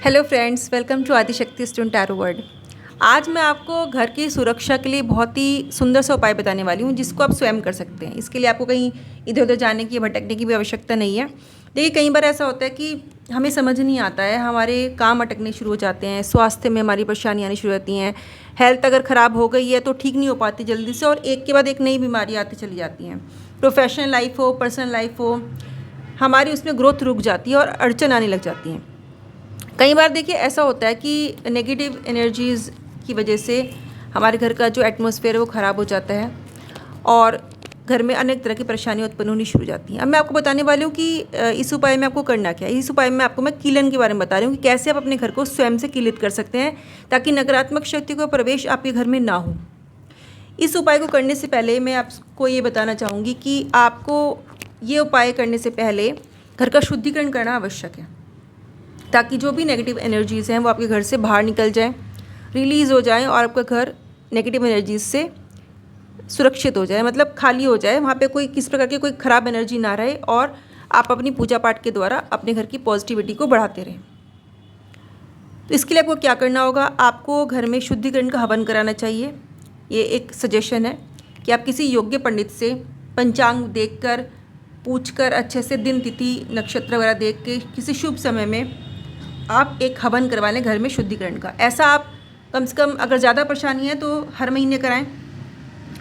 Hello friends, welcome to Adishakti stone tarot world. आज मैं आपको घर की सुरक्षा के लिए बहुत ही सुंदर सा उपाय बताने वाली हूँ जिसको आप स्वयं कर सकते हैं। इसके लिए आपको कहीं इधर उधर जाने की, भटकने की भी आवश्यकता नहीं है। देखिए, कई बार ऐसा होता है कि हमें समझ नहीं आता है, हमारे काम अटकने शुरू हो जाते हैं, स्वास्थ्य में हमारी परेशानी आनी शुरू होती हैं, हेल्थ अगर ख़राब हो गई है तो ठीक नहीं हो पाती जल्दी से, और एक के बाद एक नई बीमारी आती चली जाती हैं। प्रोफेशनल लाइफ हो, पर्सनल लाइफ हो, हमारी उसमें ग्रोथ रुक जाती है और अड़चन आने लग जाती हैं। कई बार देखिए ऐसा होता है कि नेगेटिव एनर्जीज़ की वजह से हमारे घर का जो एटमॉस्फेयर है वो ख़राब हो जाता है और घर में अनेक तरह की परेशानियाँ उत्पन्न होनी शुरू हो जाती हैं। अब मैं आपको बताने वाली हूँ कि इस उपाय में आपको करना क्या है। इस उपाय में आपको मैं कीलन के बारे में बता रही हूँ कि कैसे आप अपने घर को स्वयं से कीलित कर सकते हैं ताकि नकारात्मक शक्ति का प्रवेश आपके घर में ना हो। इस उपाय को करने से पहले मैं आपको ये बताना चाहूँगी कि आपको ये उपाय करने से पहले घर का शुद्धिकरण करना आवश्यक है ताकि जो भी नेगेटिव एनर्जीज़ हैं वो आपके घर से बाहर निकल जाएं, रिलीज़ हो जाएं और आपका घर नेगेटिव एनर्जीज़ से सुरक्षित हो जाए, मतलब खाली हो जाए। वहाँ पे कोई किसी प्रकार की कोई ख़राब एनर्जी ना रहे और आप अपनी पूजा पाठ के द्वारा अपने घर की पॉजिटिविटी को बढ़ाते रहें। तो इसके लिए आपको क्या करना होगा, आपको घर में शुद्धिकरण का हवन कराना चाहिए। ये एक सजेशन है कि आप किसी योग्य पंडित से पंचांग देखकर, पूछकर, अच्छे से दिन तिथि नक्षत्र वगैरह देख के किसी शुभ समय में आप एक हवन करवा लें घर में शुद्धिकरण का। ऐसा आप कम से कम, अगर ज़्यादा परेशानी है तो हर महीने कराएं,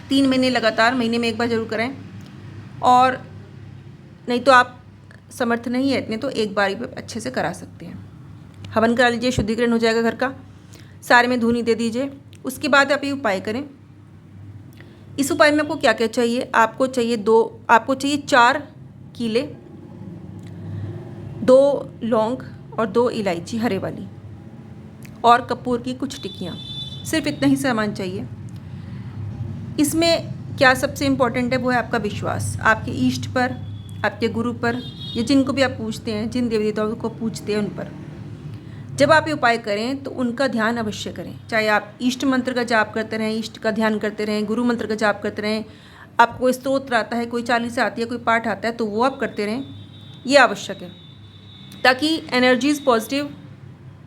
3 महीने लगातार, महीने में एक बार ज़रूर कराएं, और नहीं तो आप समर्थ नहीं है इतने तो एक बार ही अच्छे से करा सकते हैं। हवन करा लीजिए, शुद्धिकरण हो जाएगा घर का, सारे में धूनी दे दीजिए। उसके बाद आप ये उपाय करें। इस उपाय में आपको क्या क्या चाहिए, आपको चाहिए 4 कीले, 2 लौंग और 2 इलायची हरे वाली, और कपूर की कुछ टिक्कियाँ। सिर्फ इतना ही सामान चाहिए। इसमें क्या सबसे इम्पॉर्टेंट है वो है आपका विश्वास, आपके इष्ट पर, आपके गुरु पर, या जिनको भी आप पूजते हैं, जिन देवी देवताओं को पूजते हैं उन पर। जब आप ये उपाय करें तो उनका ध्यान अवश्य करें, चाहे आप इष्ट मंत्र का जाप करते रहें, इष्ट का ध्यान करते रहें, गुरु मंत्र का जाप करते रहें, आपको कोई स्तोत्र आता है, कोई चालीसा आती है, कोई पाठ आता है तो वो आप करते रहें। ये आवश्यक है ताकि एनर्जीज़ पॉजिटिव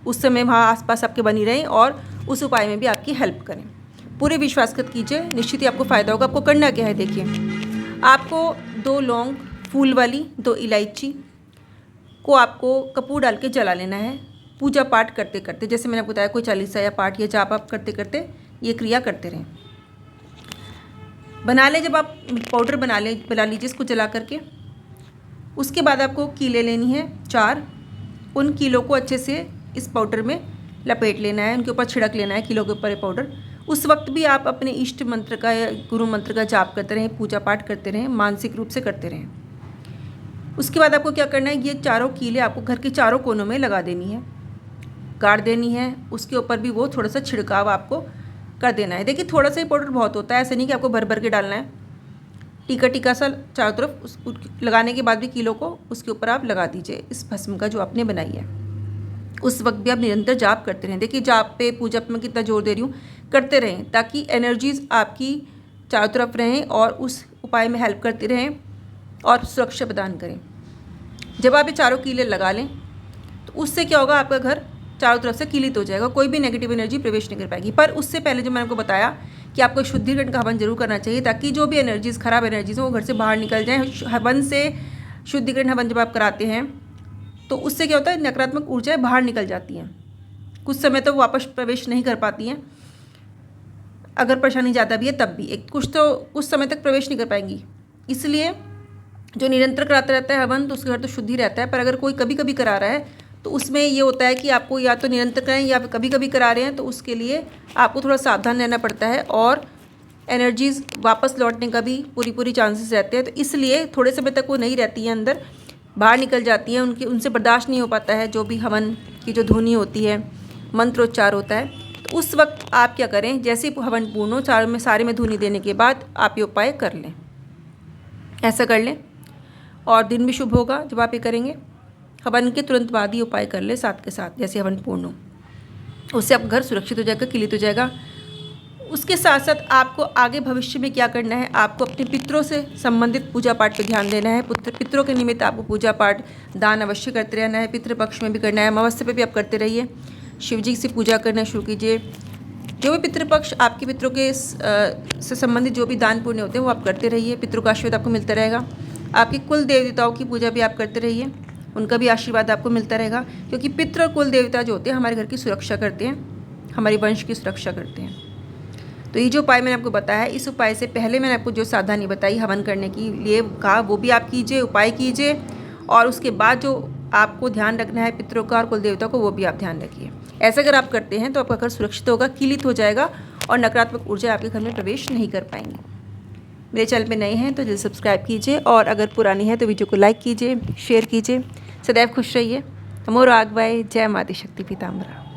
उस समय वहाँ आसपास आपके बनी रहें और उस उपाय में भी आपकी हेल्प करें। पूरे विश्वास के साथ कीजिए, निश्चित ही आपको फ़ायदा होगा। आपको करना क्या है, देखिए, आपको 2 लौंग फूल वाली, 2 इलायची को आपको कपूर डाल के जला लेना है। पूजा पाठ करते करते, जैसे मैंने आपको बताया, कोई चालीसा या पाठ या जाप आप करते करते ये क्रिया करते रहें। बना लें, जब आप पाउडर बना लीजिए इसको जला करके। उसके बाद आपको कीले लेनी है 4। उन कीलों को अच्छे से इस पाउडर में लपेट लेना है, उनके ऊपर छिड़क लेना है कीलों के ऊपर ये पाउडर। उस वक्त भी आप अपने इष्ट मंत्र का या गुरु मंत्र का जाप करते रहें, पूजा पाठ करते रहें, मानसिक रूप से करते रहें। उसके बाद आपको क्या करना है, ये 4 कीले आपको घर के चारों कोनों में लगा देनी है, गाड़ देनी है। उसके ऊपर भी वो थोड़ा सा छिड़काव आपको कर देना है। देखिए, थोड़ा सा ही पाउडर बहुत होता है, ऐसा नहीं कि आपको भर भर के डालना है। टीका टीका सा चारों तरफ उस लगाने के बाद भी कीलों को उसके ऊपर आप लगा दीजिए, इस भस्म का जो आपने बनाई है। उस वक्त भी आप निरंतर जाप करते रहें। देखिए, जाप पे, पूजा पे मैं कितना जोर दे रही हूँ, करते रहें ताकि एनर्जीज़ आपकी चारों तरफ रहें और उस उपाय में हेल्प करती रहें और सुरक्षा प्रदान करें। जब आप ये चारों कीले लगा लें तो उससे क्या होगा, आपका घर चारों तरफ से कीलित हो जाएगा, कोई भी नेगेटिव एनर्जी प्रवेश नहीं कर पाएगी। पर उससे पहले जो मैंने आपको बताया कि आपको शुद्धिकरण का हवन जरूर करना चाहिए ताकि जो भी एनर्जीज़, खराब एनर्जीज़ हैं वो घर से बाहर निकल जाएं। हवन से, शुद्धिकरण हवन जब आप कराते हैं तो उससे क्या होता है, नकारात्मक ऊर्जाएं बाहर निकल जाती हैं, कुछ समय तो वापस प्रवेश नहीं कर पाती हैं। अगर परेशानी ज़्यादा भी है तब भी कुछ समय तक प्रवेश नहीं कर पाएंगी। इसलिए जो निरंतर कराता रहता है हवन तो उसके घर तो शुद्ध ही रहता है। पर अगर कोई कभी कभी करा रहा है तो उसमें ये होता है कि आपको या तो निरंतर कराएं या कभी कभी करा रहे हैं तो उसके लिए आपको थोड़ा सावधान रहना पड़ता है और एनर्जीज़ वापस लौटने का भी पूरी चांसेस रहते हैं। तो इसलिए थोड़े समय तक वो नहीं रहती हैं, अंदर बाहर निकल जाती हैं, उनसे बर्दाश्त नहीं हो पाता है जो भी हवन की जो ध्वनि होती है, मंत्रोच्चार होता है। तो उस वक्त आप क्या करें, जैसे ही हवन पूर्ण हो, सारे में धुनी देने के बाद आप ये उपाय कर लें, ऐसा कर लें। और दिन भी शुभ होगा जब आप ये करेंगे। हवन के तुरंत बाद ही उपाय कर ले साथ के साथ, जैसे हवन पूर्ण हो, उससे आप घर सुरक्षित हो जाएगा, क्लियर हो जाएगा। उसके साथ साथ आपको आगे भविष्य में क्या करना है, आपको अपने पितरों से संबंधित पूजा पाठ पर ध्यान देना है। पितरों के निमित्त आपको पूजा पाठ दान अवश्य करते रहना है। पितृपक्ष में भी करना है, अमावस्या पे भी आप करते रहिए। शिव जी से पूजा करना शुरू कीजिए। जो भी पितृपक्ष आपके पितरों के से संबंधित जो भी दान पुण्य होते हैं वो आप करते रहिए। पितरों का आशीर्वाद आपको मिलता रहेगा। आपके कुल देवताओं की पूजा भी आप करते रहिए, उनका भी आशीर्वाद आपको मिलता रहेगा, क्योंकि पितृ और कुल देवता जो होते हैं हमारे घर की सुरक्षा करते हैं, हमारे वंश की सुरक्षा करते हैं। तो ये जो उपाय मैंने आपको बताया, इस उपाय से पहले मैंने आपको जो सावधानी बताई हवन करने के लिए कहा, वो भी आप कीजिए, उपाय कीजिए। और उसके बाद जो आपको ध्यान रखना है पितरों का और कुल देवता को, वो भी आप ध्यान रखिए। ऐसा अगर आप करते हैं तो आपका घर सुरक्षित होगा, कीलित हो जाएगा और नकारात्मक ऊर्जा आपके घर में प्रवेश नहीं कर पाएंगी। मेरे चैनल पे नए हैं तो जल्दी सब्सक्राइब कीजिए, और अगर पुरानी है तो वीडियो को लाइक कीजिए, शेयर कीजिए। सदैव खुश रहिए। अमोर आगवाए। जय माता शक्ति पीताम्बरा।